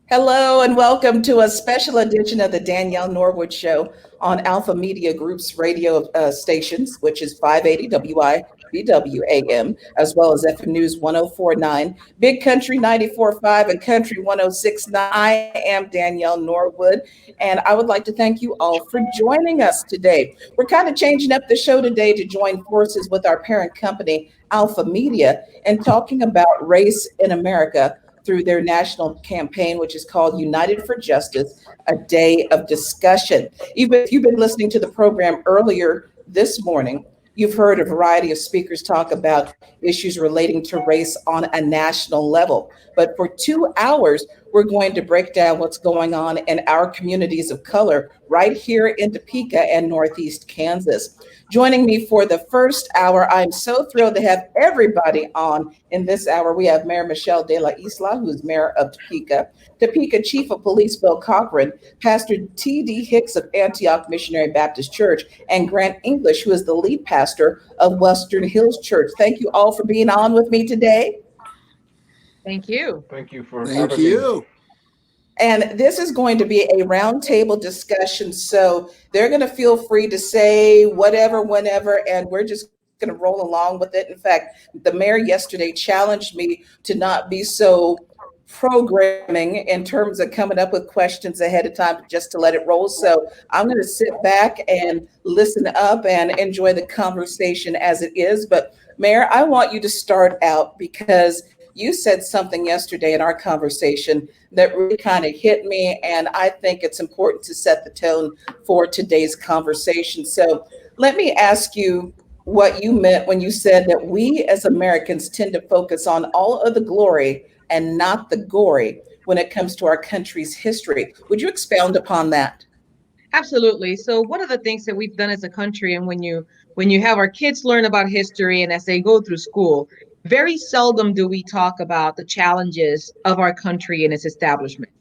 Hello and welcome to a special edition of the Danielle Norwood Show on Alpha Media Group's radio stations, which is 580 WIBW AM, as well as FM News 1049, Big Country 94.5, and Country 1069. I am Danielle Norwood, and I would like to thank you all for joining us today. We're kind of changing up the show today to join forces with our parent company, Alpha Media, and talking about race in America through their national campaign, which is called United for Justice, a day of discussion. If you've been listening to the program earlier this morning, you've heard a variety of speakers talk about issues relating to race on a national level. But for 2 hours, we're going to break down what's going on in our communities of color right here in Topeka and Northeast Kansas. Joining me for the first hour, I'm so thrilled to have everybody on in this hour. We have Mayor Michelle de la Isla, who's mayor of Topeka, Topeka Chief of Police Bill Cochran, Pastor T.D. Hicks of Antioch Missionary Baptist Church, and Grant English, who is the lead pastor of Western Hills Church. Thank you all for being on with me today. Thank you. Thank you for Thank having me. you. And this is going to be a roundtable discussion. So they're going to feel free to say whatever, whenever, and we're just going to roll along with it. In fact, the mayor yesterday challenged me to not be so programming in terms of coming up with questions ahead of time, just to let it roll. So I'm going to sit back and listen up and enjoy the conversation as it is. But Mayor, I want you to start out because you said something yesterday in our conversation that really kind of hit me, and I think it's important to set the tone for today's conversation. So let me ask you what you meant when you said that we as Americans tend to focus on all of the glory and not the gory when it comes to our country's history. Would you expound upon that? Absolutely. So one of the things that we've done as a country, and when you have our kids learn about history and as they go through school, very seldom do we talk about the challenges of our country and its establishment.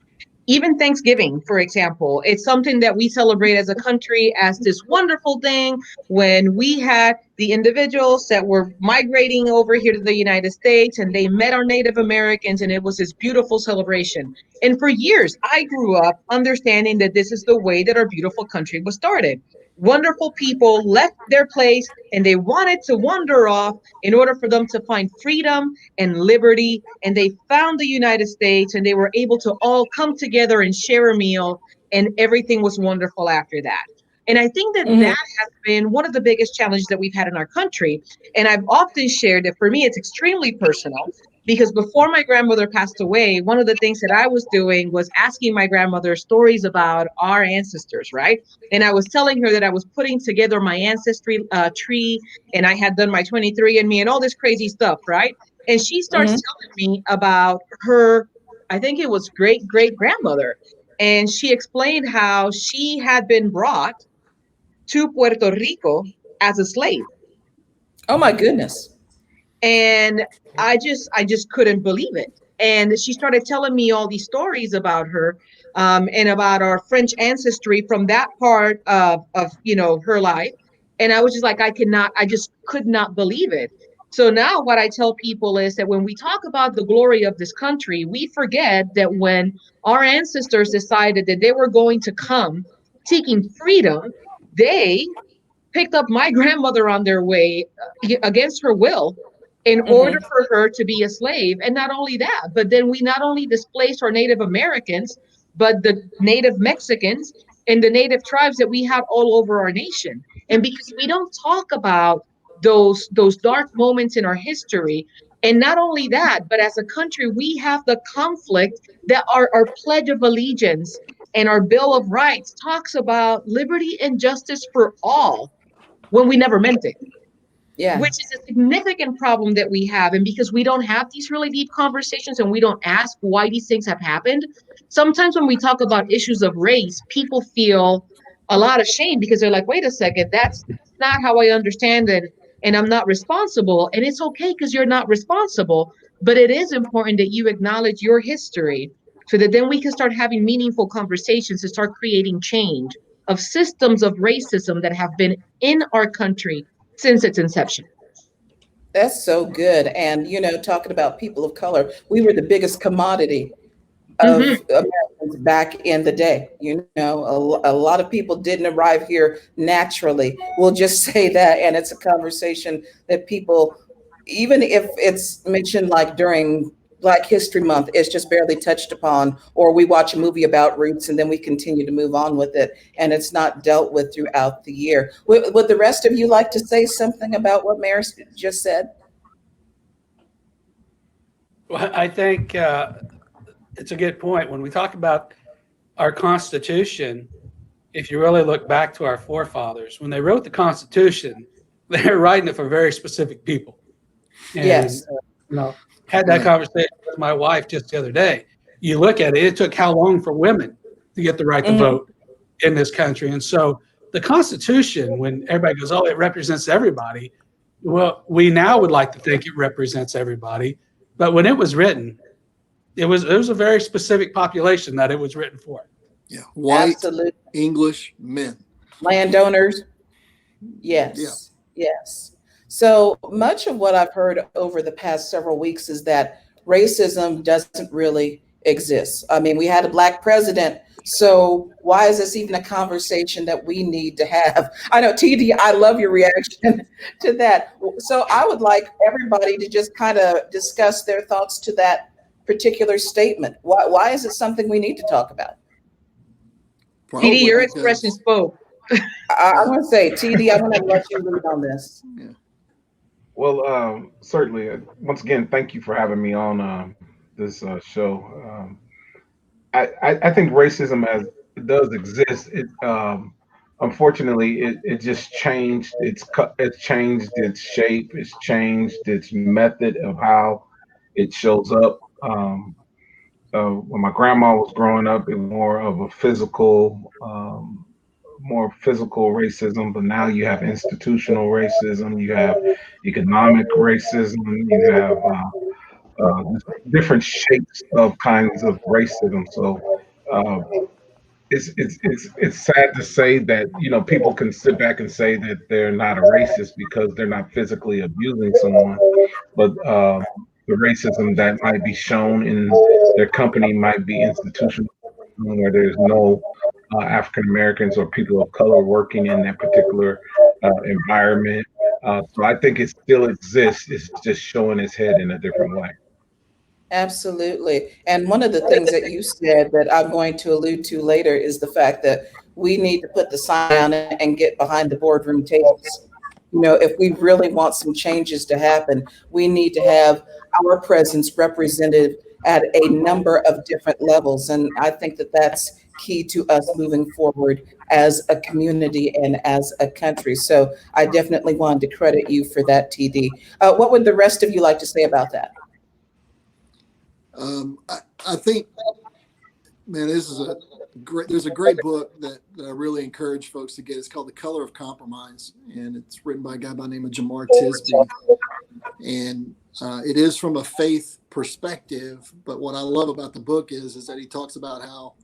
Even Thanksgiving, for example, it's something that we celebrate as a country as this wonderful thing when we had the individuals that were migrating over here to the United States and they met our Native Americans, and it was this beautiful celebration. And for years, I grew up understanding that this is the way that our beautiful country was started. Wonderful people left their place and they wanted to wander off in order for them to find freedom and liberty. And they found the United States and they were able to all come together and share a meal. And everything was wonderful after that. And I think that Mhm. that has been one of the biggest challenges that we've had in our country. And I've often shared that for me, it's extremely personal because before my grandmother passed away, one of the things that I was doing was asking my grandmother stories about our ancestors, right? And I was telling her that I was putting together my ancestry tree and I had done my 23andMe and all this crazy stuff, right? And she starts Mhm. telling me about her, I think it was great great grandmother. And she explained how she had been brought to Puerto Rico as a slave. Oh my goodness. And I just couldn't believe it. And she started telling me all these stories about her, and about our French ancestry from that part of her life. And I was just like, I just could not believe it. So now what I tell people is that when we talk about the glory of this country, we forget that when our ancestors decided that they were going to come seeking freedom, they picked up my grandmother on their way against her will in order Mhm. for her to be a slave. And not only that, but then we not only displaced our Native Americans, but the Native Mexicans and the Native tribes that we had all over our nation. And because we don't talk about those dark moments in our history, and not only that, but as a country, we have the conflict that our Pledge of Allegiance and our Bill of Rights talks about liberty and justice for all when we never meant it, Yeah. which is a significant problem that we have. And because we don't have these really deep conversations and we don't ask why these things have happened, sometimes when we talk about issues of race, people feel a lot of shame because they're like, wait a second, that's not how I understand it. And I'm not responsible. And it's okay because you're not responsible. But it is important that you acknowledge your history so that then we can start having meaningful conversations and start creating change of systems of racism that have been in our country since its inception. That's so good. And, talking about people of color, we were the biggest commodity Hmm. of Americans back in the day. You know, a lot of people didn't arrive here naturally. We'll just say that. And it's a conversation that people, even if it's mentioned like during Black History Month, it's just barely touched upon, or we watch a movie about roots and then we continue to move on with it. And it's not dealt with throughout the year. Would the rest of you like to say something about what Mayor just said? Well, I think it's a good point. When we talk about our Constitution, if you really look back to our forefathers, when they wrote the Constitution, they were writing it for very specific people. And, Yes. had that conversation with my wife just the other day. You look at it, it took how long for women to get the right to Mhm. vote in this country. And so the Constitution, when everybody goes, oh, it represents everybody, well, we now would like to think it represents everybody. But when it was written, it was a very specific population that it was written for. Yeah, white Absolutely. English men. Landowners. Yeah, Yes, yes. So much of what I've heard over the past several weeks is that racism doesn't really exist. I mean, we had a Black president, so why is this even a conversation that we need to have? I know, TD, I love your reaction to that. So I would like everybody to just kind of discuss their thoughts to that particular statement. Why is it something we need to talk about? TD, probably your expression because spoke. I want to say, TD, I want to let you lead on this. yeah, Well, certainly. Once again, thank you for having me on this show. I think racism as it does exist. It unfortunately it just changed. It's changed its shape. It's changed its method of how it shows up. When my grandma was growing up, it was more physical racism, but now you have institutional racism, you have economic racism, you have different shapes of kinds of racism. So uh, it's sad to say that people can sit back and say that they're not a racist because they're not physically abusing someone, but the racism that might be shown in their company might be institutional, where there's no African Americans or people of color working in that particular environment. So I think it still exists. It's just showing its head in a different way. Absolutely. And one of the things that you said that I'm going to allude to later is the fact that we need to put the sign down and get behind the boardroom tables. You know, if we really want some changes to happen, we need to have our presence represented at a number of different levels. And I think that that's key to us moving forward as a community and as a country. So I definitely wanted to credit you for that, TD. What would the rest of you like to say about that? I think, man, this is a great. There's a great book that I really encourage folks to get. It's called The Color of Compromise, and it's written by a guy by the name of Jamar Tisby. And it is from a faith perspective. But what I love about the book is that he talks about how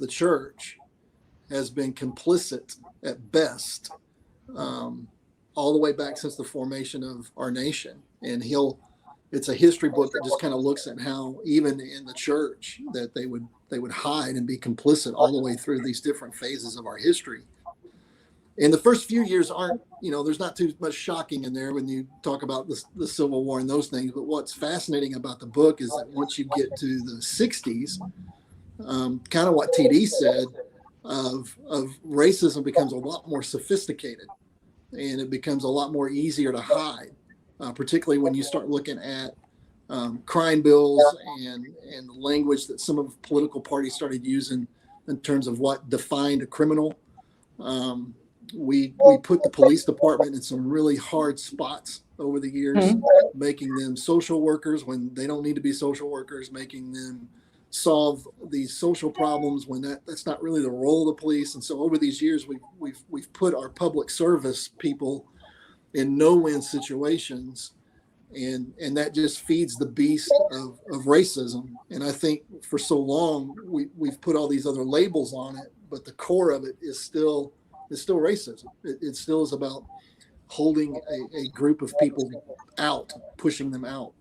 the church has been complicit at best, all the way back since the formation of our nation. And it's a history book that just kind of looks at how even in the church that they would hide and be complicit all the way through these different phases of our history. And the first few years aren't, there's not too much shocking in there when you talk about the Civil War and those things. But what's fascinating about the book is that once you get to the 60s, kind of what TD said, of racism becomes a lot more sophisticated, and it becomes a lot more easier to hide, particularly when you start looking at crime bills and the language that some of the political parties started using in terms of what defined a criminal. We put the police department in some really hard spots over the years, making them social workers when they don't need to be social workers, making them solve these social problems when that's not really the role of the police. And so over these years, we've put our public service people in no-win situations, and that just feeds the beast of racism. And I think for so long we've put all these other labels on it, but the core of it is still racism. It still is about holding a group of people out, pushing them out.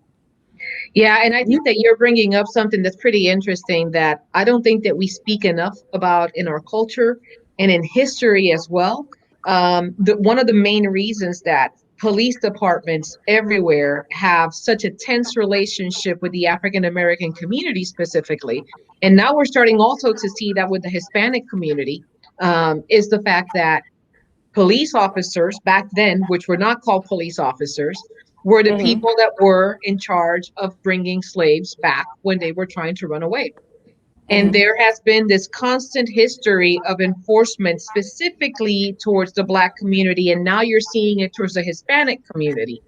Yeah, and I think that you're bringing up something that's pretty interesting that I don't think that we speak enough about in our culture and in history as well. One of the main reasons that police departments everywhere have such a tense relationship with the African American community specifically, and now we're starting also to see that with the Hispanic community, is the fact that police officers back then, which were not called police officers, were the Mhm. people that were in charge of bringing slaves back when they were trying to run away. And Mhm. there has been this constant history of enforcement specifically towards the Black community. And now you're seeing it towards the Hispanic community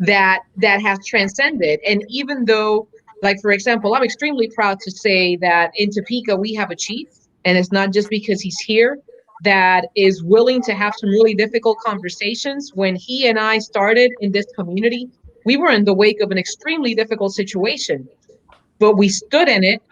that has transcended. And even though, like, for example, I'm extremely proud to say that in Topeka, we have a chief, and it's not just because he's here, that is willing to have some really difficult conversations. When he and I started in this community, we were in the wake of an extremely difficult situation, but we stood in it,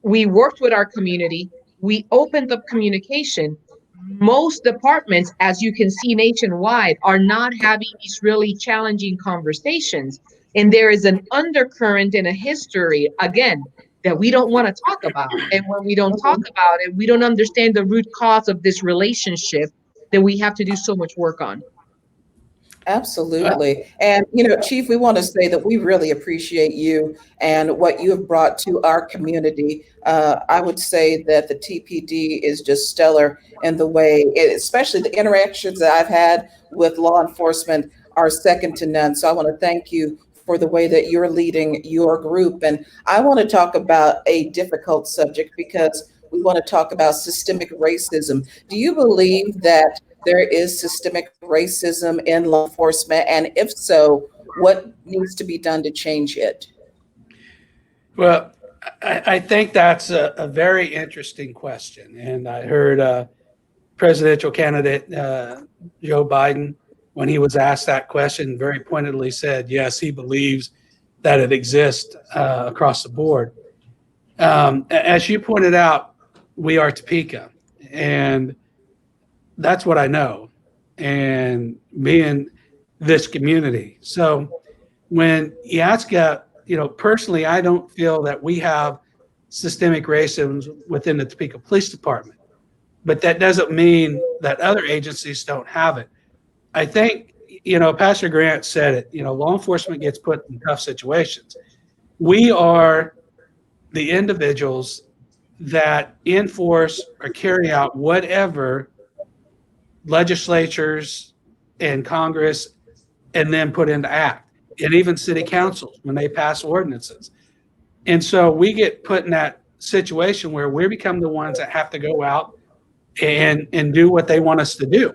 we worked with our community, we opened up communication. Most departments, as you can see nationwide, are not having these really challenging conversations. And there is an undercurrent in a history, again, that we don't want to talk about. And when we don't talk about it, we don't understand the root cause of this relationship that we have to do so much work on. Absolutely. And, Chief, we want to say that we really appreciate you and what you have brought to our community. I would say that the TPD is just stellar in the way, especially the interactions that I've had with law enforcement are second to none. So I want to thank you for the way that you're leading your group. And I want to talk about a difficult subject because we want to talk about systemic racism. Do you believe that there is systemic racism in law enforcement? And if so, what needs to be done to change it? Well, I think that's a very interesting question. And I heard presidential candidate Joe Biden, when he was asked that question, very pointedly said, yes, he believes that it exists across the board. As you pointed out, we are Topeka, and that's what I know, and being this community. So when you ask, personally, I don't feel that we have systemic racism within the Topeka Police Department, but that doesn't mean that other agencies don't have it. I think, Pastor Grant said it, law enforcement gets put in tough situations. We are the individuals that enforce or carry out whatever legislatures and Congress and then put into act, and even city councils when they pass ordinances. And so we get put in that situation where we become the ones that have to go out and do what they want us to do.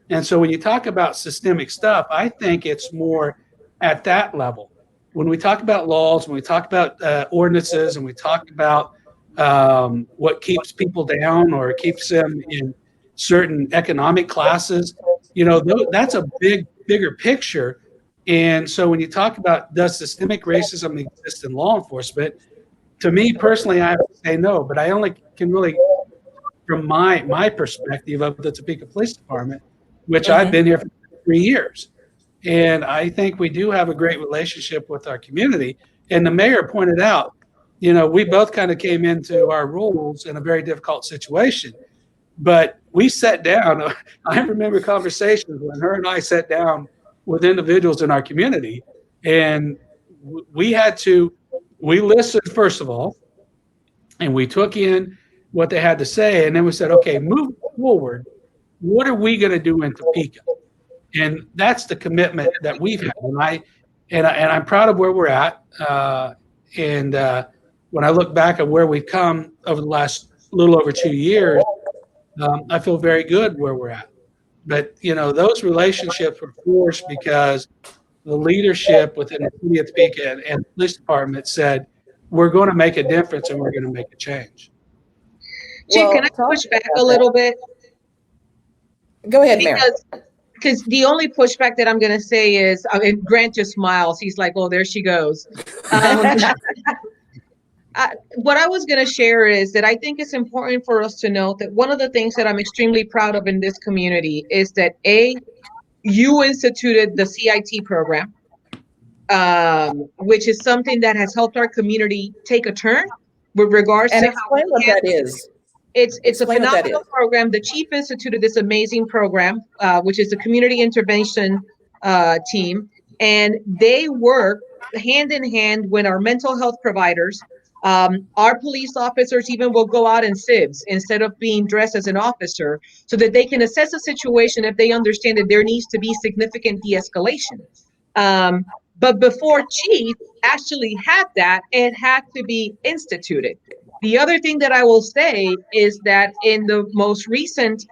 And so when you talk about systemic stuff, I think it's more at that level. When we talk about laws, when we talk about ordinances, and we talk about what keeps people down or keeps them in certain economic classes, that's a bigger picture. And so when you talk about does systemic racism exist in law enforcement, to me personally, I have to say no, but I only can really from my perspective of the Topeka Police Department, which I've Mhm. been here for 3 years. And I think we do have a great relationship with our community. And the mayor pointed out, we both kind of came into our roles in a very difficult situation. But we sat down. I remember conversations when her and I sat down with individuals in our community, and we listened, first of all, and we took in what they had to say, and then we said, okay, moving forward, what are we going to do in Topeka? And that's the commitment that we've had. And I'm proud of where we're at. And when I look back at where we've come over the last little over 2 years, I feel very good where we're at. But those relationships were forced because the leadership within the city of Topeka and the police department said, we're going to make a difference and we're going to make a change. Chief, can I Talking push back a about little bit? that, go ahead, Mayor. Because the only pushback that I'm going to say is, Grant just smiles. He's like, oh, there she goes. What I was going to share is that I think it's important for us to note that one of the things that I'm extremely proud of in this community is that you instituted the CIT program. which is something that has helped our community take a turn with regards And to how explain what we that handle. is. It's a Explain what that phenomenal is. program. The chief instituted this amazing program, which is the community intervention team, and they work hand in hand with our mental health providers. Our police officers even will go out in sieves instead of being dressed as an officer, so that they can assess a situation if they understand that there needs to be significant de-escalation. Um, but before chief actually had that, it had to be instituted. The other thing that I will say is that in the most recent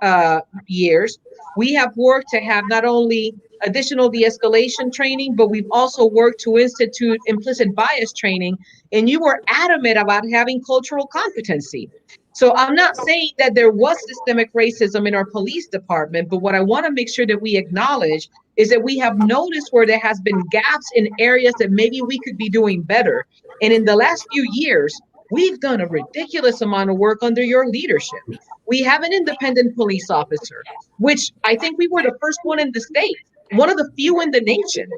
years, we have worked to have not only additional de-escalation training, but we've also worked to institute implicit bias training. And you were adamant about having cultural competency. So I'm not saying that there was systemic racism in our police department, but what I want to make sure that we acknowledge is that we have noticed where there has been gaps in areas that maybe we could be doing better. And in the last few years, we've done a ridiculous amount of work under your leadership. We have an independent police officer, which I think we were the first one in the state, one of the few in the nation.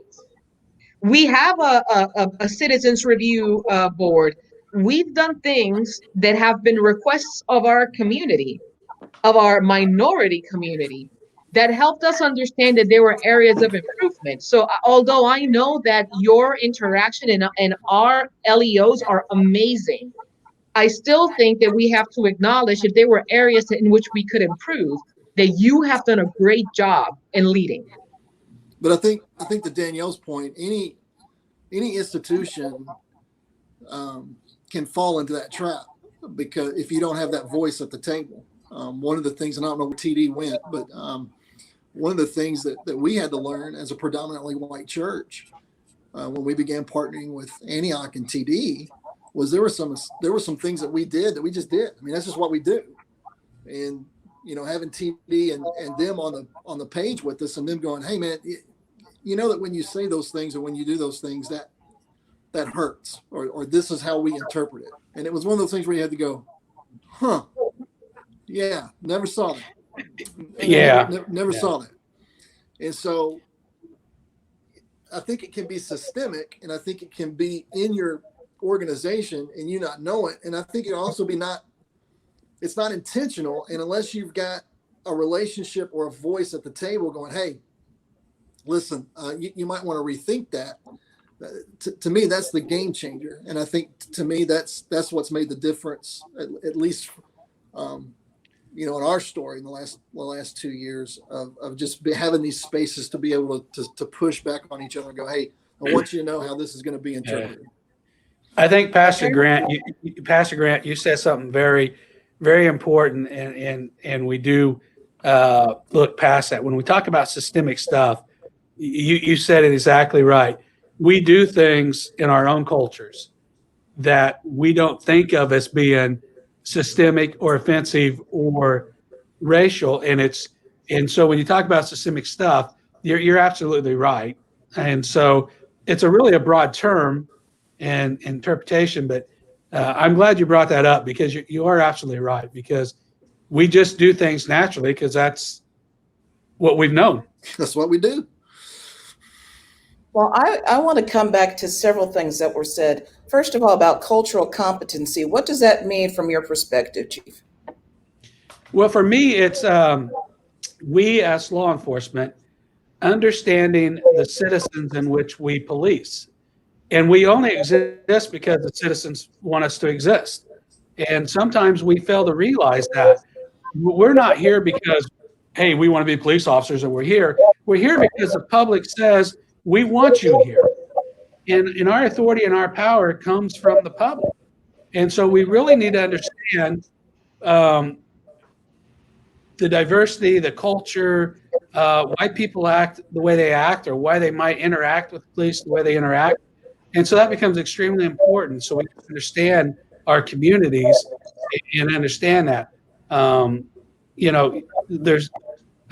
We have a citizens review board. We've done things that have been requests of our community, of our minority community, that helped us understand that there were areas of improvement. So although I know that your interaction and our LEOs are amazing, I still think that we have to acknowledge if there were areas in which we could improve, that you have done a great job in leading. But I think to Danielle's point, any institution can fall into that trap, because if you don't have that voice at the table, one of the things, and I don't know where TD went, but one of the things that we had to learn as a predominantly white church when we began partnering with Antioch and TD was there were some things that we did that we just did. I mean, that's just what we do. And having TD and them on the page with us, and them going, hey man, you know that when you say those things or when you do those things, that hurts, or this is how we interpret it. And it was one of those things where you had to go, huh, yeah, never saw that. Yeah. Never saw that. And so I think it can be systemic, and I think it can be in your organization and you not know it. And I think it also it's not intentional. And unless you've got a relationship or a voice at the table going, hey, listen, you might want to rethink that. To me, that's the game changer. And I think to me, that's what's made the difference, at least, in our story in the last 2 years of just having these spaces to be able to push back on each other and go, hey, I want you to know how this is going to be interpreted. I think Pastor Grant, you said something very, very important, and we do look past that. When we talk about systemic stuff, you said it exactly right. We do things in our own cultures that we don't think of as being systemic or offensive or racial, and so when you talk about systemic stuff, you're absolutely right. And so it's really a broad term and interpretation, but I'm glad you brought that up, because you are absolutely right, because we just do things naturally because that's what we've known. That's what we do. Well, I want to come back to several things that were said. First of all, about cultural competency. What does that mean from your perspective, Chief? Well, for me, it's we as law enforcement understanding the citizens in which we police. And we only exist because the citizens want us to exist. And sometimes we fail to realize that we're not here because, hey, we want to be police officers and we're here. We're here because the public says, we want you here. And our authority and our power comes from the public. And so we really need to understand the diversity, the culture, why people act the way they act, or why they might interact with police the way they interact. And so that becomes extremely important. So we understand our communities and understand that. I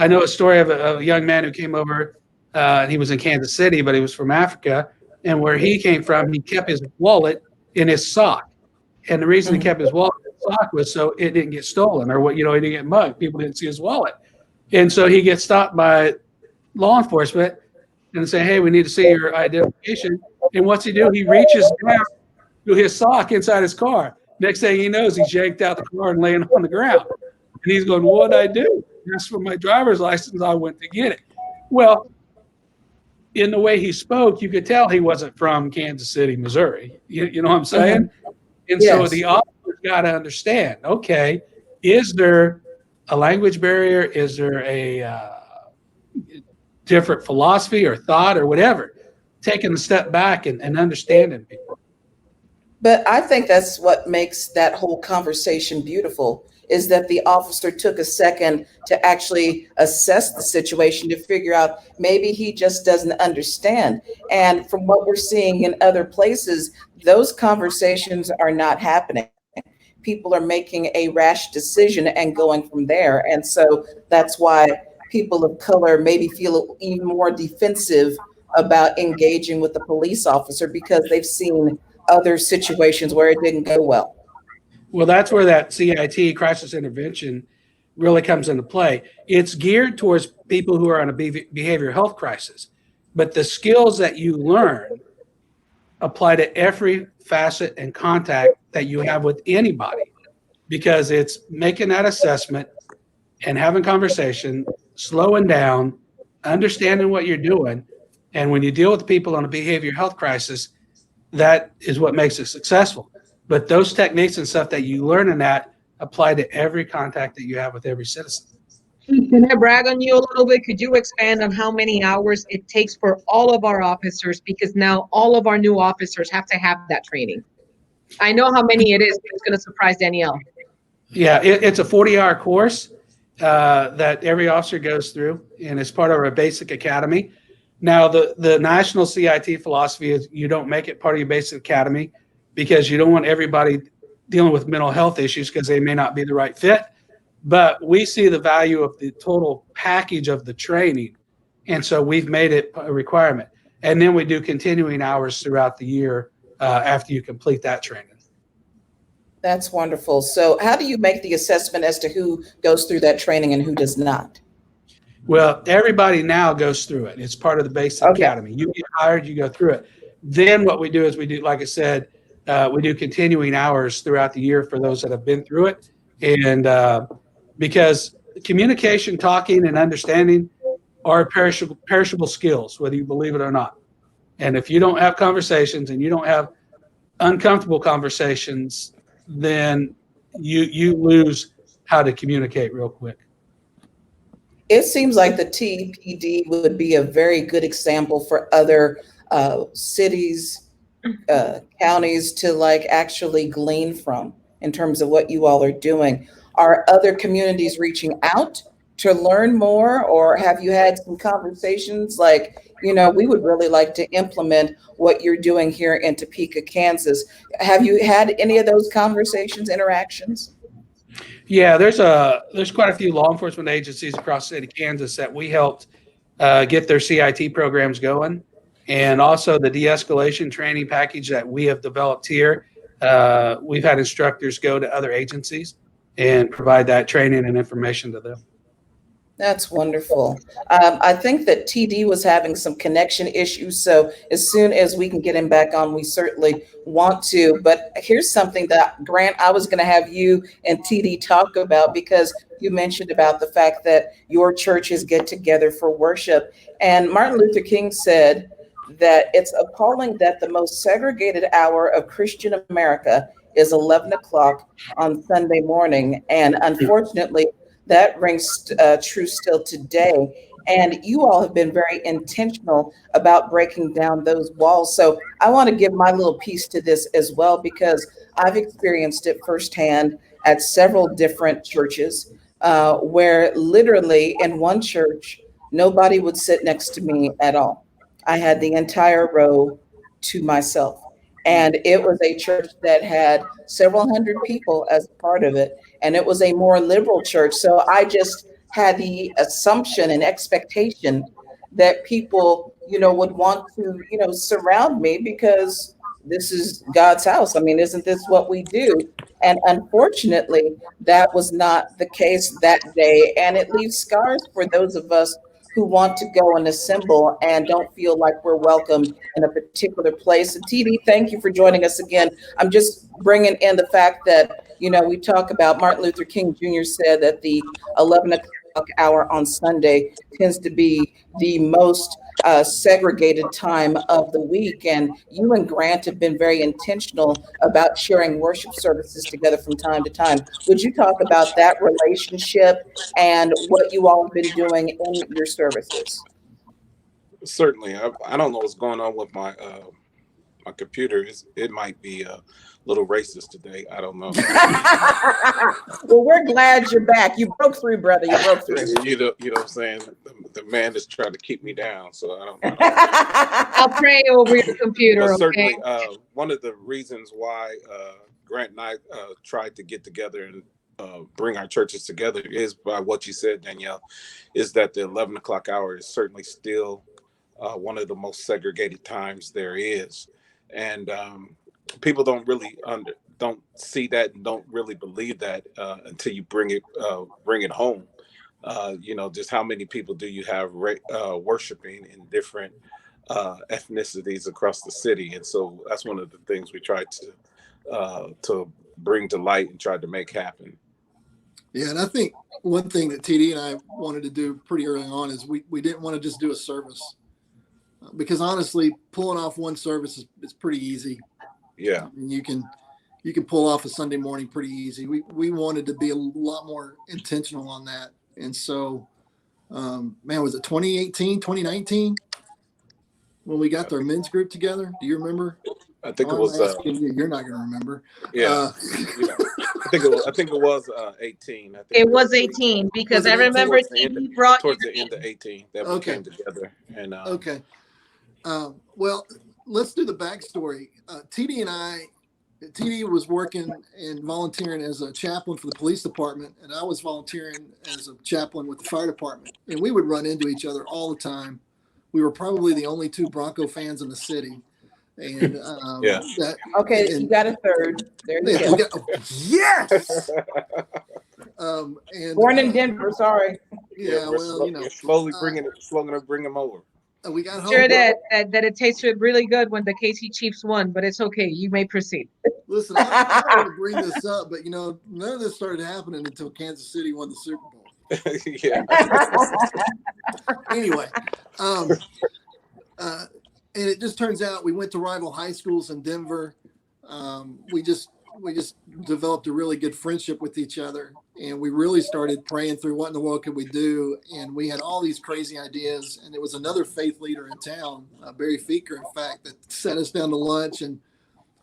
know a story of a young man who came over, and he was in Kansas City, but he was from Africa. And where he came from, he kept his wallet in his sock. And the reason he kept his wallet in his sock was so it didn't get stolen, or he didn't get mugged. People didn't see his wallet. And so he gets stopped by law enforcement and say, hey, we need to see your identification. And what's he do? He reaches down to his sock inside his car. Next thing he knows, he's yanked out the car and laying on the ground. And he's going, "What'd I do?" That's for my driver's license. I went to get it. Well, in the way he spoke, you could tell he wasn't from Kansas City, Missouri. You know what I'm saying? And so Yes. the officer's got to understand, okay, is there a language barrier? Is there a different philosophy or thought or whatever? Taking a step back and understanding people. But I think that's what makes that whole conversation beautiful, is that the officer took a second to actually assess the situation to figure out maybe he just doesn't understand. And from what we're seeing in other places, those conversations are not happening. People are making a rash decision and going from there. And so that's why people of color maybe feel even more defensive about engaging with the police officer, because they've seen other situations where it didn't go well. Well, that's where that CIT, crisis intervention, really comes into play. It's geared towards people who are on a behavioral health crisis, but the skills that you learn apply to every facet and contact that you have with anybody, because it's making that assessment and having conversation, slowing down, understanding what you're doing. And when you deal with people on a behavioral health crisis, that is what makes it successful. But those techniques and stuff that you learn in that apply to every contact that you have with every citizen. Can I brag on you a little bit? Could you expand on how many hours it takes for all of our officers? Because now all of our new officers have to have that training. I know how many it is, but it's going to surprise Danielle. Yeah, it's a 40-hour course that every officer goes through, and it's part of our basic academy. Now, the national CIT philosophy is you don't make it part of your basic academy because you don't want everybody dealing with mental health issues because they may not be the right fit. But we see the value of the total package of the training, and so we've made it a requirement. And then we do continuing hours throughout the year after you complete that training. That's wonderful. So how do you make the assessment as to who goes through that training and who does not? Well, everybody now goes through it. It's part of the basic academy. You get hired, you go through it. Then what we do is we do, like I said, we do continuing hours throughout the year for those that have been through it. And because communication, talking, and understanding are perishable skills, whether you believe it or not. And if you don't have conversations and you don't have uncomfortable conversations, then you lose how to communicate real quick. It seems like the TPD would be a very good example for other cities, counties to like actually glean from in terms of what you all are doing. Are other communities reaching out to learn more, or have you had some conversations like, you know, we would really like to implement what you're doing here in Topeka, Kansas? Have you had any of those conversations, interactions? Yeah, there's quite a few law enforcement agencies across the state of Kansas that we helped get their CIT programs going, and also the de-escalation training package that we have developed here. We've had instructors go to other agencies and provide that training and information to them. That's wonderful. I think that TD was having some connection issues, so as soon as we can get him back on, we certainly want to. But here's something that, Grant, I was going to have you and TD talk about, because you mentioned about the fact that your churches get together for worship. And Martin Luther King said that it's appalling that the most segregated hour of Christian America is 11 o'clock on Sunday morning. And unfortunately, that rings true still today. And you all have been very intentional about breaking down those walls. So I want to give my little piece to this as well, because I've experienced it firsthand at several different churches where literally in one church, nobody would sit next to me at all. I had the entire row to myself. And it was a church that had several hundred people as part of it. And it was a more liberal church. So I just had the assumption and expectation that people, you know, would want to, you know, surround me because this is God's house. I mean, isn't this what we do? And unfortunately, that was not the case that day. And it leaves scars for those of us who want to go and assemble and don't feel like we're welcomed in a particular place. And TD, thank you for joining us again. I'm just bringing in the fact that, we talk about Martin Luther King Jr. said that the 11 o'clock hour on Sunday tends to be the most segregated time of the week. And you and Grant have been very intentional about sharing worship services together from time to time. Would you talk about that relationship and what you all have been doing in your services? Certainly. I don't know what's going on with my my computer. It might be a little racist today. I don't know. Well, we're glad you're back. You broke through, brother. You broke through. You know what I'm saying? The man is trying to keep me down, so I don't. I'll pray over your computer. But Okay. certainly, one of the reasons why Grant and I tried to get together and bring our churches together is by what you said, Danielle, is that the 11 o'clock hour is certainly still one of the most segregated times there is. And people don't really don't see that and don't really believe that until you bring it home. Just how many people do you have worshiping in different ethnicities across the city? And so that's one of the things we tried to bring to light and tried to make happen. Yeah, and I think one thing that TD and I wanted to do pretty early on is we didn't want to just do a service, because honestly, pulling off one service is pretty easy. Yeah, and you can pull off a Sunday morning pretty easy. We wanted to be a lot more intentional on that, and so, was it 2018, 2019 when we got our men's group together? Do you remember? I think it was. You're not going to remember. Yeah, I think it was 18. It was 18 because I remember TD brought towards the end of 18 that we came together. And okay. Well, let's do the backstory. TD was working and volunteering as a chaplain for the police department, and I was volunteering as a chaplain with the fire department. And we would run into each other all the time. We were probably the only two Bronco fans in the city. And you got a third. There you go. Yes. Born in Denver. Sorry. Yeah. Well, slowly bringing them over. We got home. Sure that it tasted really good when the KC Chiefs won, but it's okay. You may proceed. Listen, I don't want to bring this up, but none of this started happening until Kansas City won the Super Bowl. Yeah. Anyway, and it just turns out we went to rival high schools in Denver. We just developed a really good friendship with each other, and we really started praying through what in the world could we do. And we had all these crazy ideas, and there was another faith leader in town, Barry Feeker, in fact, that sat us down to lunch and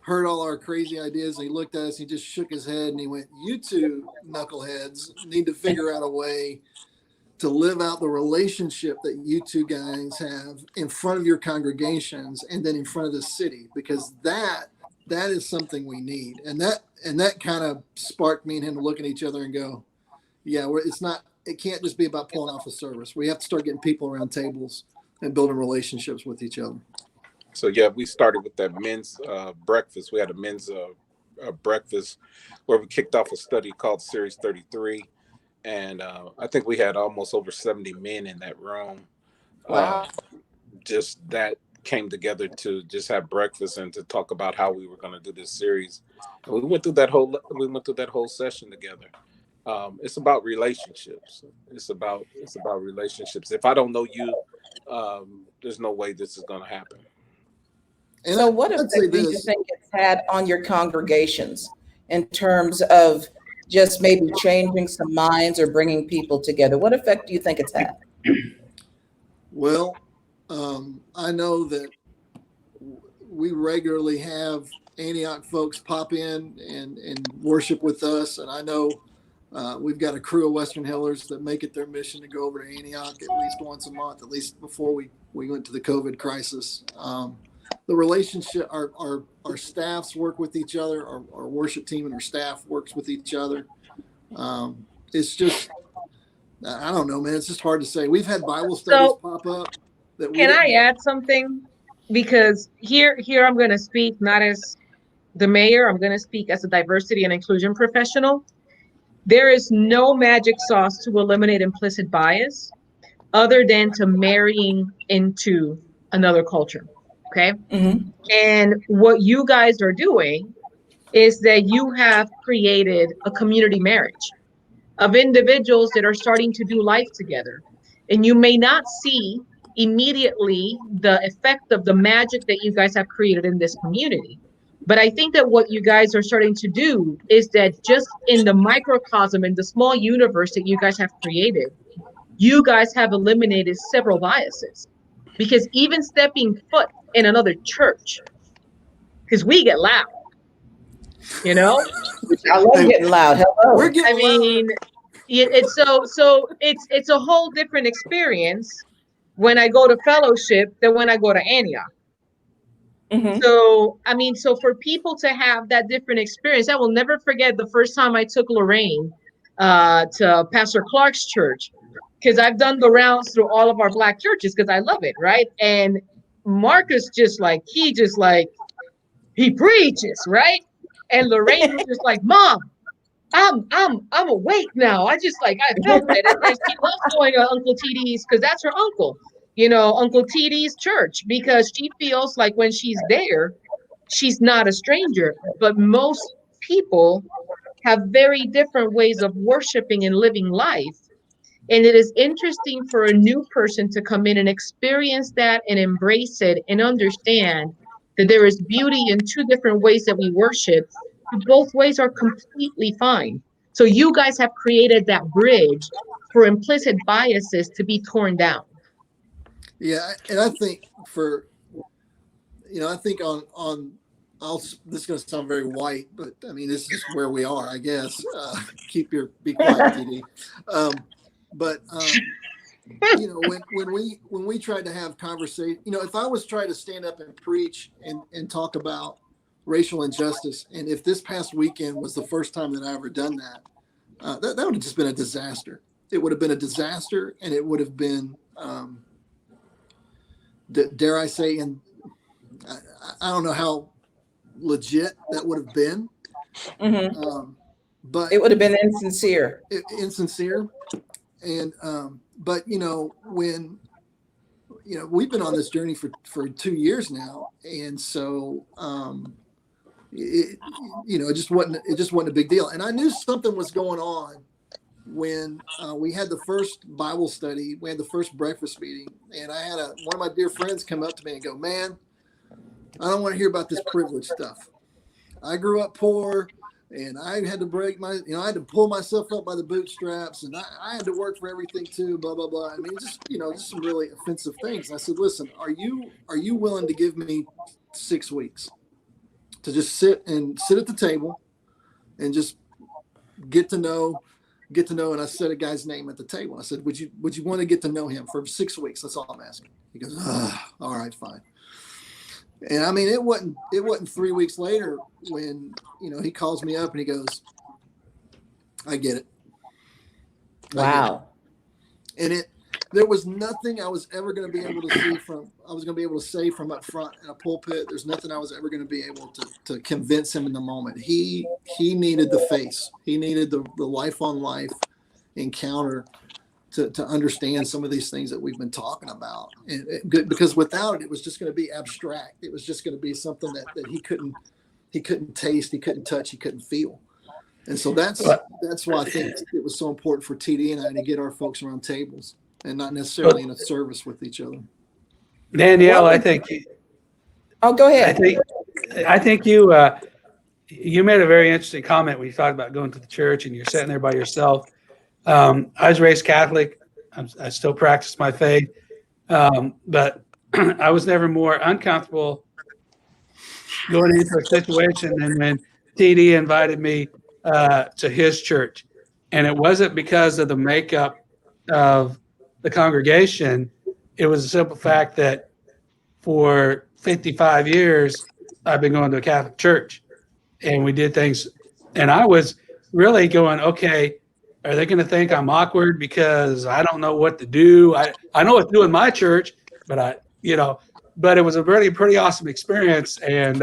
heard all our crazy ideas. And he looked at us, he just shook his head, and he went, "You two knuckleheads need to figure out a way to live out the relationship that you two guys have in front of your congregations and then in front of the city, because that is something we need." And that kind of sparked me and him to look at each other and go, yeah, it can't just be about pulling off a service. We have to start getting people around tables and building relationships with each other. So yeah, we started with that men's breakfast. We had a men's breakfast where we kicked off a study called Series 33. And I think we had almost over 70 men in that room. Wow. Just that came together to just have breakfast and to talk about how we were going to do this series. And we went through that whole session together. It's about relationships. It's about relationships. If I don't know you, there's no way this is going to happen. And so what effect do you think it's had on your congregations in terms of just maybe changing some minds or bringing people together? What effect do you think it's had? Well, I know that we regularly have Antioch folks pop in and worship with us. And I know we've got a crew of Western Hillers that make it their mission to go over to Antioch at least once a month, at least before we went to the COVID crisis. The relationship, our staffs work with each other. Our worship team and our staff works with each other. It's just, I don't know, man. It's just hard to say. We've had Bible studies pop up. Can I add something? Because here I'm going to speak not as the mayor. I'm going to speak as a diversity and inclusion professional. There is no magic sauce to eliminate implicit bias. other than to marrying into another culture. Okay. Mhm. And what you guys are doing is that you have created a community marriage of individuals that are starting to do life together. And you may not see immediately the effect of the magic that you guys have created in this community. But I think that what you guys are starting to do is that just in the microcosm, in the small universe that you guys have created, you guys have eliminated several biases. Because even stepping foot in another church, because we get loud, you know? I love Hey, getting loud. we're Hello. I getting louder. mean, it's so it's a whole different experience when I go to fellowship than when I go to Antioch. Mhm. So I mean, so for people to have that different experience, I will never forget the first time I took Lorraine to Pastor Clark's church, because I've done the rounds through all of our Black churches because I love it, right? And Marcus just like he preaches, right? And Lorraine was just like, Mom, I'm awake now. I just like I felt it. And she loves going to Uncle TD's because that's her uncle, Uncle TD's church, because she feels like when she's there, she's not a stranger. But most people have very different ways of worshiping and living life. And it is interesting for a new person to come in and experience that and embrace it and understand that there is beauty in two different ways that we worship, but both ways are completely fine. So you guys have created that bridge for implicit biases to be torn down. Yeah, and I think I think on this is going to sound very white, but I mean, this is where we are, I guess. Be quiet, TD. But when we tried to have conversation, if I was trying to stand up and preach and talk about racial injustice, and if this past weekend was the first time that I ever done that, that would have just been a disaster. It would have been a disaster, and it would have been, dare I say, and I don't know how legit that would have been. Mhm. But It would have been insincere. Insincere. And but when we've been on this journey for 2 years now, and so it just wasn't a big deal. And I knew something was going on when we had the first Bible study, we had the first breakfast meeting, and I had one of my dear friends come up to me and go, "Man, I don't want to hear about this privilege stuff. I grew up poor, and I had to I had to pull myself up by the bootstraps, and I had to work for everything too, blah, blah, blah." I mean, just some really offensive things. And I said, "Listen, are you willing to give me 6 weeks to just sit at the table and just get to know?" And I said a guy's name at the table. I said, would you want to get to know him for 6 weeks? That's all I'm asking. He goes, all right, fine. And I mean, it wasn't 3 weeks later when, he calls me up and he goes, "I get it." Wow. And there was nothing I was ever going to be able to say from up front in a pulpit. There's nothing I was ever going to be able to convince him in the moment. He needed the face. He needed the life on life encounter to understand some of these things that we've been talking about. And because without it, it was just going to be abstract. It was just going to be something that he couldn't taste, he couldn't touch, he couldn't feel. And so that's why I think it was so important for TD and I to get our folks around tables and not necessarily in a service with each other. Danielle, I think. Oh, go ahead. I think you made a very interesting comment when you talked about going to the church and you're sitting there by yourself. I was raised Catholic. I still practice my faith, but I was never more uncomfortable going into a situation than when TD invited me to his church. And it wasn't because of the makeup of the congregation. It was a simple fact that for 55 years, I've been going to a Catholic church and we did things. And I was really going, okay, are they going to think I'm awkward because I don't know what to do? I know what to do in my church, but but it was a really pretty awesome experience. And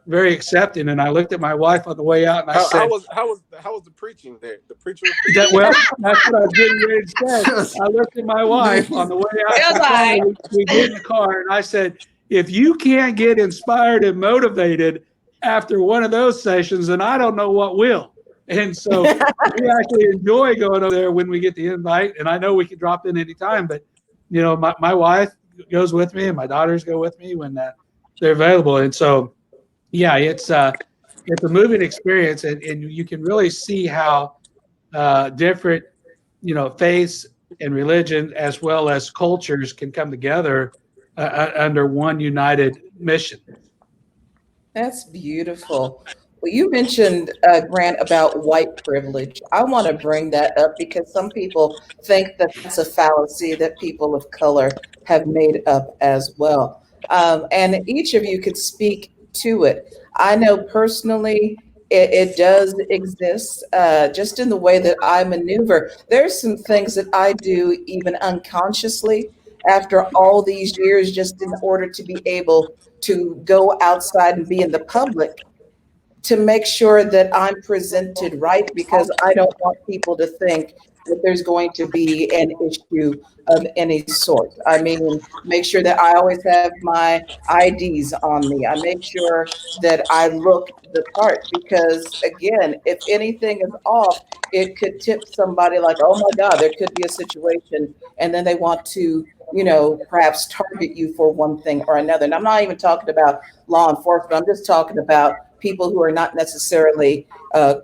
very accepting. And I looked at my wife on the way out and I said, how was the preaching there? The preacher was that, well, that's what I was getting ready to say. I looked at my wife on the way out. We get in the car and I said, if you can't get inspired and motivated after one of those sessions, then I don't know what will. And so we actually enjoy going over there when we get the invite. And I know we can drop in anytime, but you know, my wife goes with me and my daughters go with me when they're available. And so, yeah, it's a moving experience, and you can really see how different, you know, faiths and religion as well as cultures can come together under one united mission. That's beautiful. Well, you mentioned, Grant, about white privilege. I want to bring that up because some people think that that's a fallacy that people of color have made up as well. And each of you could speak to it. I know personally it does exist, just in the way that I maneuver. There's some things that I do even unconsciously after all these years, just in order to be able to go outside and be in the public, to make sure that I'm presented right, because I don't want people to think that there's going to be an issue of any sort. I mean, make sure that I always have my IDs on me. I make sure that I look the part, because again, if anything is off, it could tip somebody like, oh my God, there could be a situation, and then they want to, you know, perhaps target you for one thing or another. And I'm not even talking about law enforcement. I'm just talking about people who are not necessarily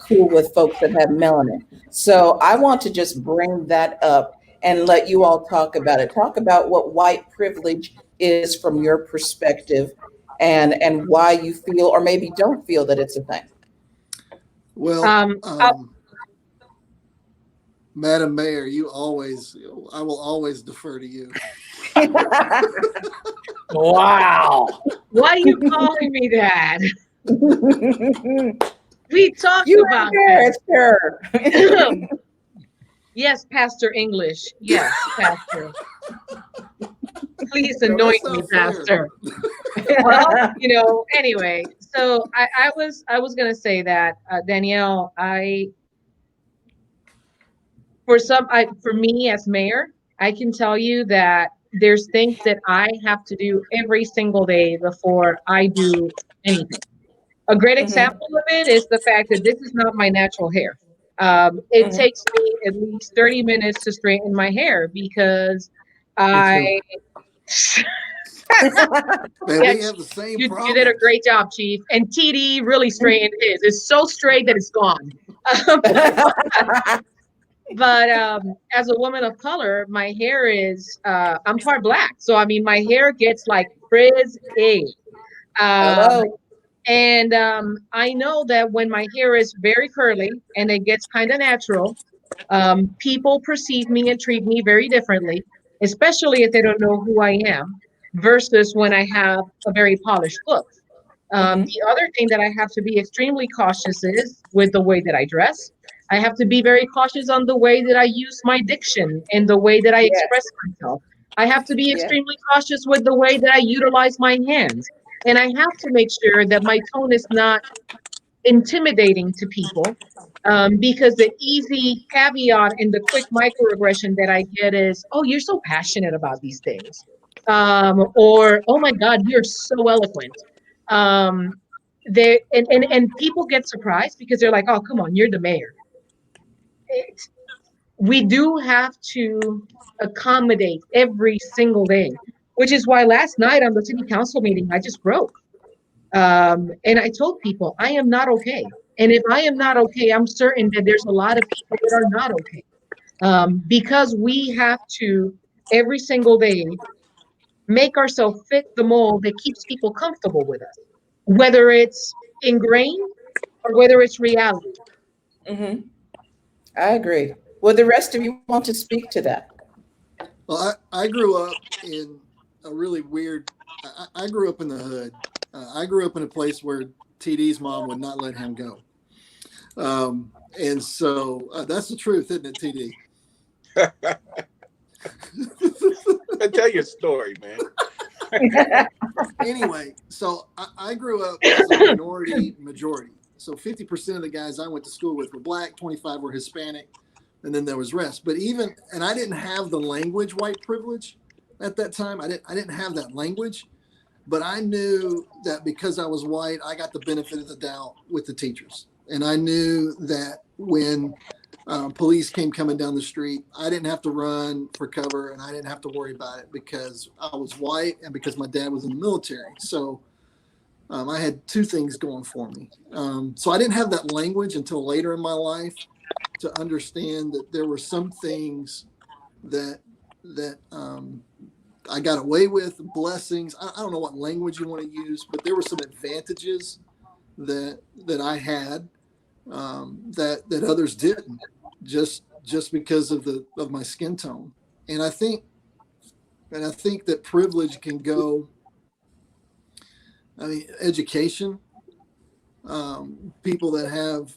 cool with folks that have melanin. So I want to just bring that up and let you all talk about it. Talk about what white privilege is from your perspective, and why you feel or maybe don't feel that it's a thing. Well, Madam Mayor, I will always defer to you. Wow. Why are you calling me that? We talked You about that. sir. Yes, Pastor English. Yes, Pastor. Please No, anoint that's me, not fair. Pastor. Well, you know, anyway, so I was gonna say that, Danielle, for me as mayor, I can tell you that there's things that I have to do every single day before I do anything. A great example of it is the fact that this is not my natural hair. It takes me at least 30 minutes to straighten my hair because I. Man, Yeah, we have the same you problem. did a great job, Chief. And TD really straightened his. It's so straight that it's gone. But as a woman of color, my hair is, I'm part black. So, I mean, my hair gets like frizzy. Hello. And I know that when my hair is very curly and it gets kind of natural, people perceive me and treat me very differently, especially if they don't know who I am, versus when I have a very polished look. The other thing that I have to be extremely cautious is with the way that I dress. I have to be very cautious on the way that I use my diction and the way that I Yes. express myself. I have to be Yes. extremely cautious with the way that I utilize my hands. And I have to make sure that my tone is not intimidating to people, because the easy caveat and the quick microaggression that I get is, oh, you're so passionate about these things. Or, oh my God, you're so eloquent. And people get surprised because they're like, oh, come on, you're the mayor. We do have to accommodate every single day, which is why last night on the city council meeting, I just broke. And I told people, I am not okay. And if I am not okay, I'm certain that there's a lot of people that are not okay. Because we have to, every single day, make ourselves fit the mold that keeps people comfortable with us, whether it's ingrained or whether it's reality. I agree. Would the rest of you want to speak to that? Well, I grew up in a really weird, I grew up in the hood. I grew up in a place where TD's mom would not let him go. And so that's the truth, isn't it, TD? And tell your story, man. Anyway, so I grew up as a minority majority. So 50% of the guys I went to school with were black, 25 were Hispanic, and then there was rest. But and I didn't have the language white privilege at that time. I didn't have that language, but I knew that because I was white, I got the benefit of the doubt with the teachers. And I knew that when police came coming down the street, I didn't have to run for cover and I didn't have to worry about it because I was white and because my dad was in the military. So I had two things going for me. So I didn't have that language until later in my life to understand that there were some things that I got away with, blessings. I don't know what language you want to use, but there were some advantages that I had that others didn't, just because of my skin tone. And I think that privilege can go. I mean, education, people that have,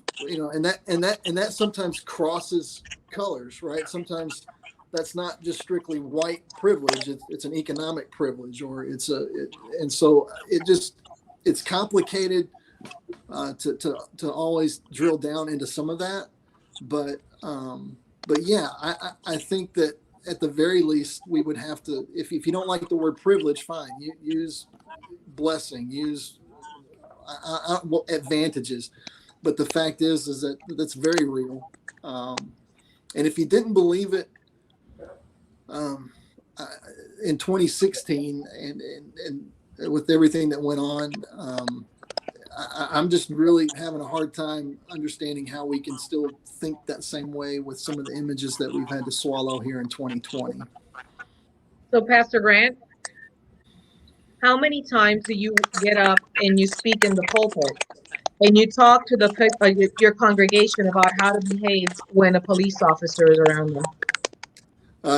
and that sometimes crosses colors, right? Sometimes that's not just strictly white privilege. It's an economic privilege, or and so it's complicated to always drill down into some of that. But yeah, I think that at the very least we would have to, if you don't like the word privilege, fine, use blessing, use advantages. But the fact is that that's very real. And if you didn't believe it in 2016 and with everything that went on, I'm just really having a hard time understanding how we can still think that same way with some of the images that we've had to swallow here in 2020. So, Pastor Grant, how many times do you get up and you speak in the pulpit and you talk to your congregation about how to behave when a police officer is around them?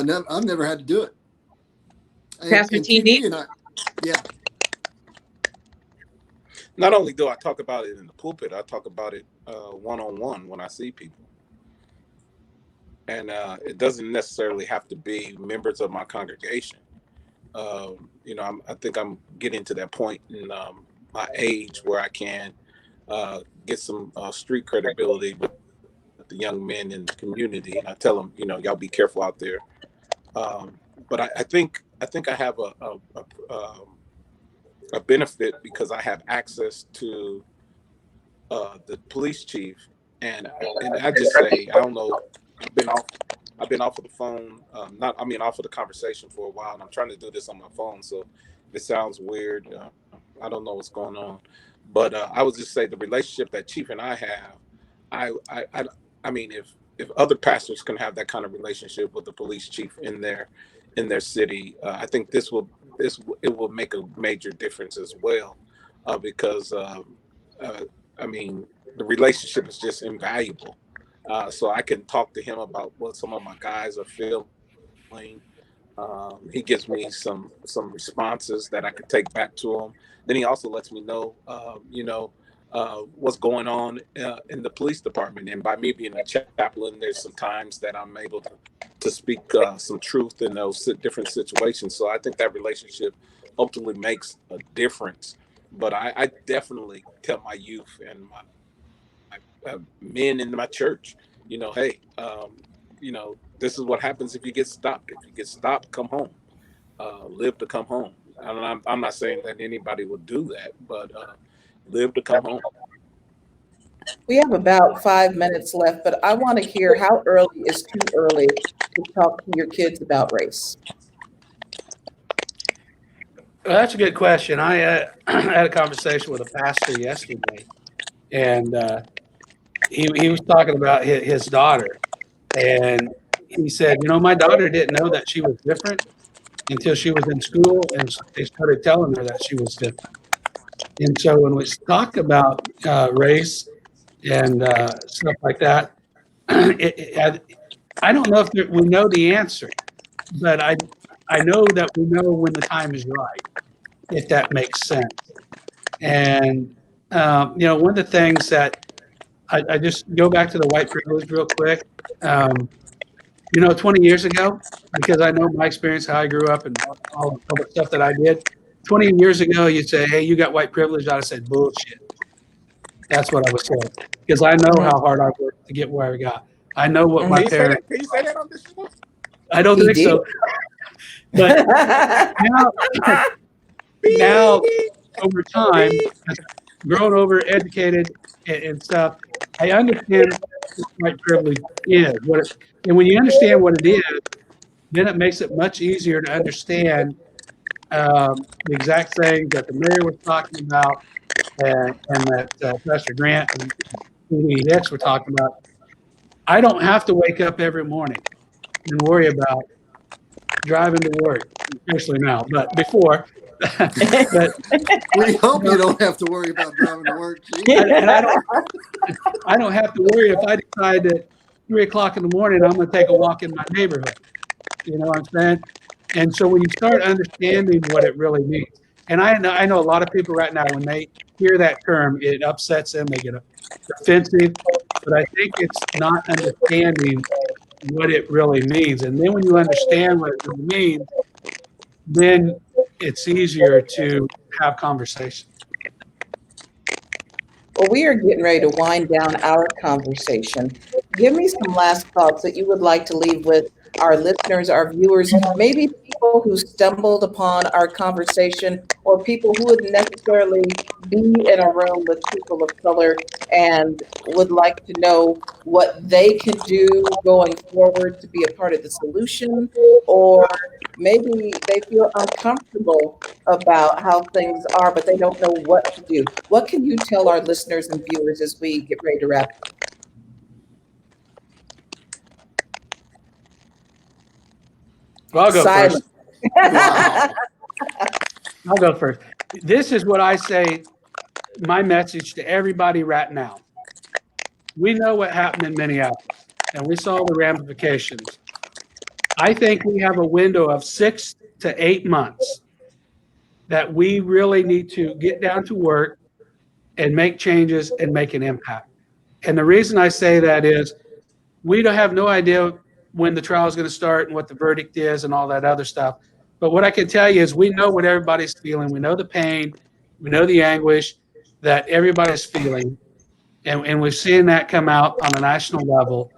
No, I've never had to do it. Pastor TV? Yeah. Not only do I talk about it in the pulpit, I talk about it one-on-one when I see people. And it doesn't necessarily have to be members of my congregation. I think I'm getting to that point in my age where I can get some street credibility with the young men in the community. And I tell them, y'all be careful out there. But I think I have a benefit because I have access to the police chief, and I just say, I don't know, I've been off of the phone, off of the conversation for a while, and I'm trying to do this on my phone, so it sounds weird. I don't know what's going on, but I would just say the relationship that Chief and I have, I mean, if other pastors can have that kind of relationship with the police chief in their city, I think it will make a major difference as well, because the relationship is just invaluable. So I can talk to him about what some of my guys are feeling. He gives me some responses that I can take back to him. Then he also lets me know, what's going on in the police department. And by me being a chaplain, there's some times that I'm able to speak some truth in those different situations. So I think that relationship ultimately makes a difference. But I definitely tell my youth and my men in my church, hey, this is what happens if you get stopped. If you get stopped, come home. Live to come home. And I'm not saying that anybody would do that, but live to come home. We have about 5 minutes left, but I want to hear, how early is too early to talk to your kids about race? Well, that's a good question. I had a conversation with a pastor yesterday, and he was talking about his daughter, and he said, my daughter didn't know that she was different until she was in school, and they started telling her that she was different. And so when we talk about race and stuff like that, I don't know if we know the answer, but I know that we know when the time is right, if that makes sense. And one of the things that I just go back to the white privilege real quick. 20 years ago, because I know my experience, how I grew up, and all the stuff that I did. 20 years ago, you'd say, hey, you got white privilege. I'd have said, bullshit. That's what I was saying. Because I know how hard I worked to get where I got. I know what my parents. Can you say that on this show? I don't think so. But now over time, grown over, educated, and stuff, I understand what white privilege is. And when you understand what it is, then it makes it much easier to understand the exact things that the mayor was talking about and that Pastor Grant and Hicks were talking about. I don't have to wake up every morning and worry about driving to work, especially now, but before. But We hope you don't have to worry about driving to work, Chief. and I don't have to worry if I decide that 3 o'clock in the morning I'm going to take a walk in my neighborhood. You know what I'm saying? And so when you start understanding what it really means, and I know a lot of people right now, when they hear that term, it upsets them. They get defensive. But I think it's not understanding what it really means. And then when you understand what it really means, then it's easier to have conversations. Well, we are getting ready to wind down our conversation. Give me some last thoughts that you would like to leave with our listeners, our viewers, maybe people who stumbled upon our conversation or people who wouldn't necessarily be in a room with people of color and would like to know what they can do going forward to be a part of the solution, or maybe they feel uncomfortable about how things are, but they don't know what to do. What can you tell our listeners and viewers as we get ready to wrap up? Well, I'll go Silence. first. Wow. I'll go first. This is what I say, my message to everybody right now. We know what happened in Minneapolis, and we saw the ramifications. I think we have a window of 6 to 8 months that we really need to get down to work and make changes and make an impact. And the reason I say that is we don't have no idea when the trial is going to start and what the verdict is and all that other stuff. But what I can tell you is we know what everybody's feeling. We know the pain. We know the anguish that everybody's feeling. And we've seen that come out on a national level.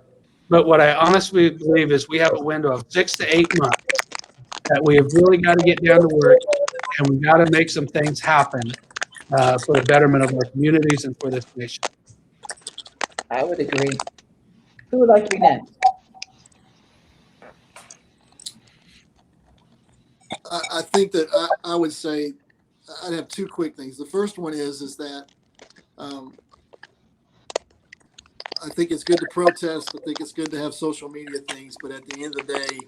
But what I honestly believe is we have a window of 6 to 8 months that we have really got to get down to work, and we've got to make some things happen for the betterment of our communities and for this nation. I would agree. Who would like to be next? I think that I would say I'd have two quick things. The first one is that I think it's good to protest. I think it's good to have social media things, but at the end of the day,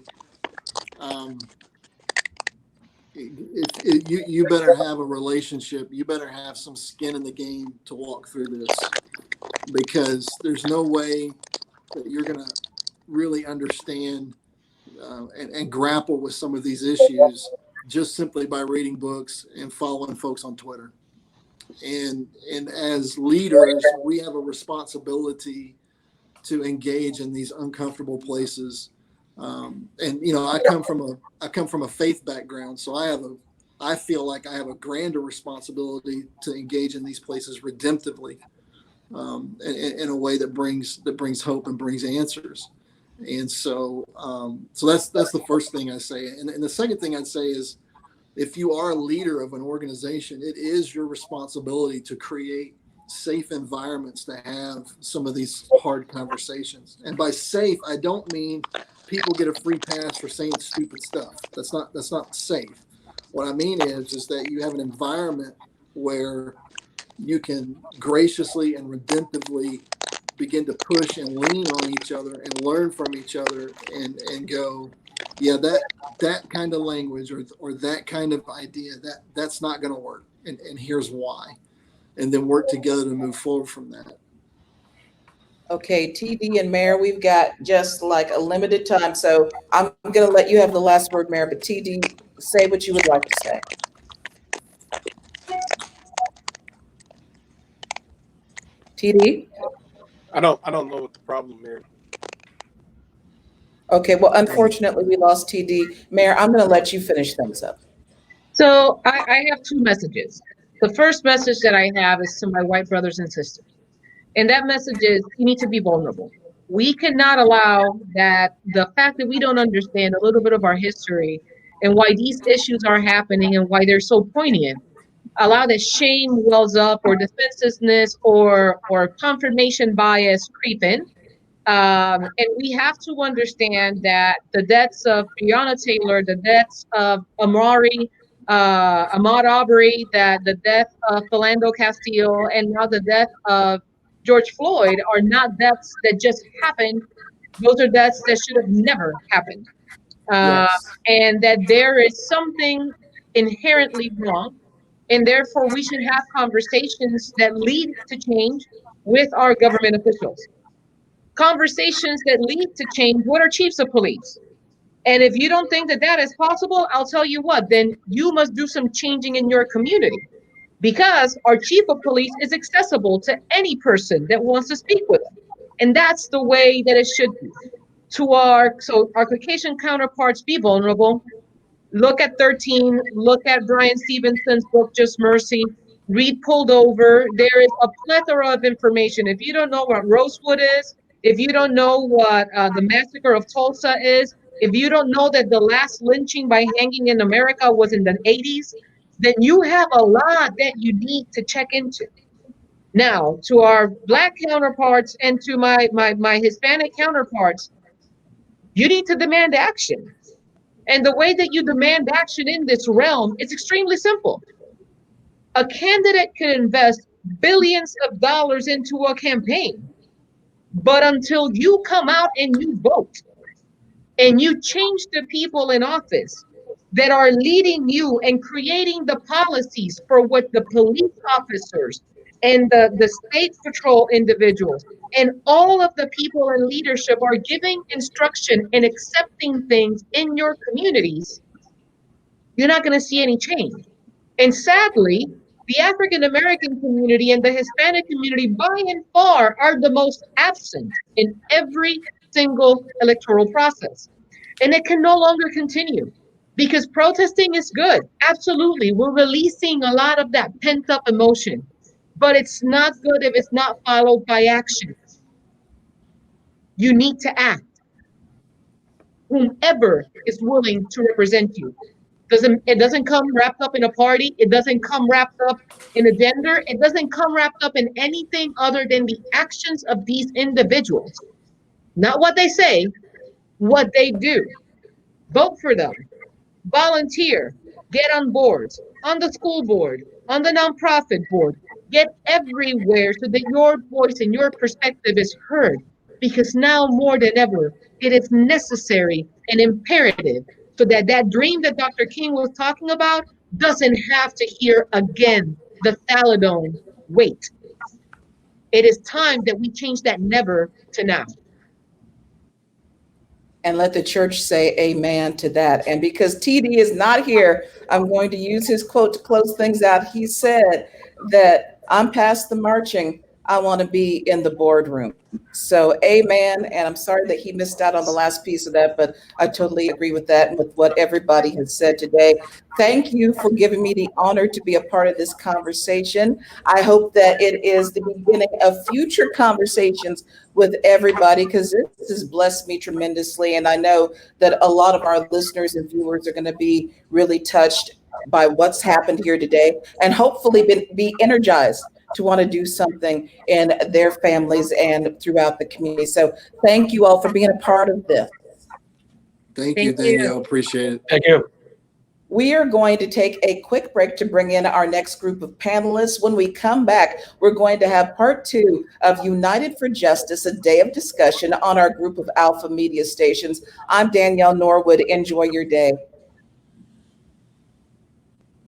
you better have a relationship. You better have some skin in the game to walk through this, because there's no way that you're going to really understand and grapple with some of these issues just simply by reading books and following folks on Twitter. And as leaders, we have a responsibility to engage in these uncomfortable places. And you know, I come from a faith background, so I feel like I have a grander responsibility to engage in these places redemptively, in a way that brings hope and brings answers. And so that's the first thing I say. And the second thing I'd say is, if you are a leader of an organization, it is your responsibility to create safe environments to have some of these hard conversations. And by safe, I don't mean people get a free pass for saying stupid stuff. That's not safe. What I mean is that you have an environment where you can graciously and redemptively begin to push and lean on each other and learn from each other and go, yeah, that kind of language or that kind of idea, that's not going to work. And here's why. And then work together to move forward from that. Okay, TD and Mayor, we've got just like a limited time, so I'm going to let you have the last word, Mayor, but TD, say what you would like to say. TD? I don't know what the problem is. Okay, well, unfortunately, we lost TD. Mayor, I'm going to let you finish things up. So I have two messages. The first message that I have is to my white brothers and sisters. And that message is you need to be vulnerable. We cannot allow that the fact that we don't understand a little bit of our history and why these issues are happening and why they're so poignant, allow that shame wells up or defensiveness or confirmation bias creep in. And we have to understand that the deaths of Breonna Taylor, the deaths of Ahmaud Arbery, that the death of Philando Castile, and now the death of George Floyd are not deaths that just happened. Those are deaths that should have never happened. Uh, Yes. and that there is something inherently wrong. And therefore, we should have conversations that lead to change with our government officials, conversations that lead to change with our chiefs of police. And if you don't think that that is possible, I'll tell you what, then you must do some changing in your community because our chief of police is accessible to any person that wants to speak with him. And that's the way that it should be. So our Caucasian counterparts, be vulnerable. Look at 13, look at Brian Stevenson's book, Just Mercy. Read Pulled Over. There is a plethora of information. If you don't know what Rosewood is, if you don't know what the massacre of Tulsa is, if you don't know that the last lynching by hanging in America was in the 80s, then you have a lot that you need to check into. Now, to our Black counterparts and to my Hispanic counterparts, you need to demand action. And the way that you demand action in this realm is extremely simple. A candidate can invest billions of dollars into a campaign, but until you come out and you vote and you change the people in office that are leading you and creating the policies for what the police officers and the state patrol individuals and all of the people in leadership are giving instruction and accepting things in your communities, you're not going to see any change. And sadly, the African American community and the Hispanic community, by and far, are the most absent in every single electoral process. And it can no longer continue because protesting is good. Absolutely. We're releasing a lot of that pent up emotion, but it's not good if it's not followed by action. You need to act, whomever is willing to represent you. It doesn't come wrapped up in a party. It doesn't come wrapped up in a gender. It doesn't come wrapped up in anything other than the actions of these individuals. Not what they say, what they do. Vote for them. Volunteer. Get on boards, on the school board, on the nonprofit board. Get everywhere so that your voice and your perspective is heard. Because now more than ever, it is necessary and imperative so that that dream that Dr. King was talking about doesn't have to hear again the Thaladone wait. It is time that we change that never to now. And let the church say amen to that. And because TD is not here, I'm going to use his quote to close things out. He said that I'm past the marching. I want to be in the boardroom. So amen. And I'm sorry that he missed out on the last piece of that, but I totally agree with that and with what everybody has said today. Thank you for giving me the honor to be a part of this conversation. I hope that it is the beginning of future conversations with everybody because this has blessed me tremendously. And I know that a lot of our listeners and viewers are going to be really touched by what's happened here today and hopefully be energized to want to do something in their families and throughout the community. So thank you all for being a part of this. Thank you, Danielle. Appreciate it. Thank you. We are going to take a quick break to bring in our next group of panelists. When we come back, we're going to have part 2 of United for Justice, a day of discussion on our group of Alpha Media stations. I'm Danielle Norwood. Enjoy your day.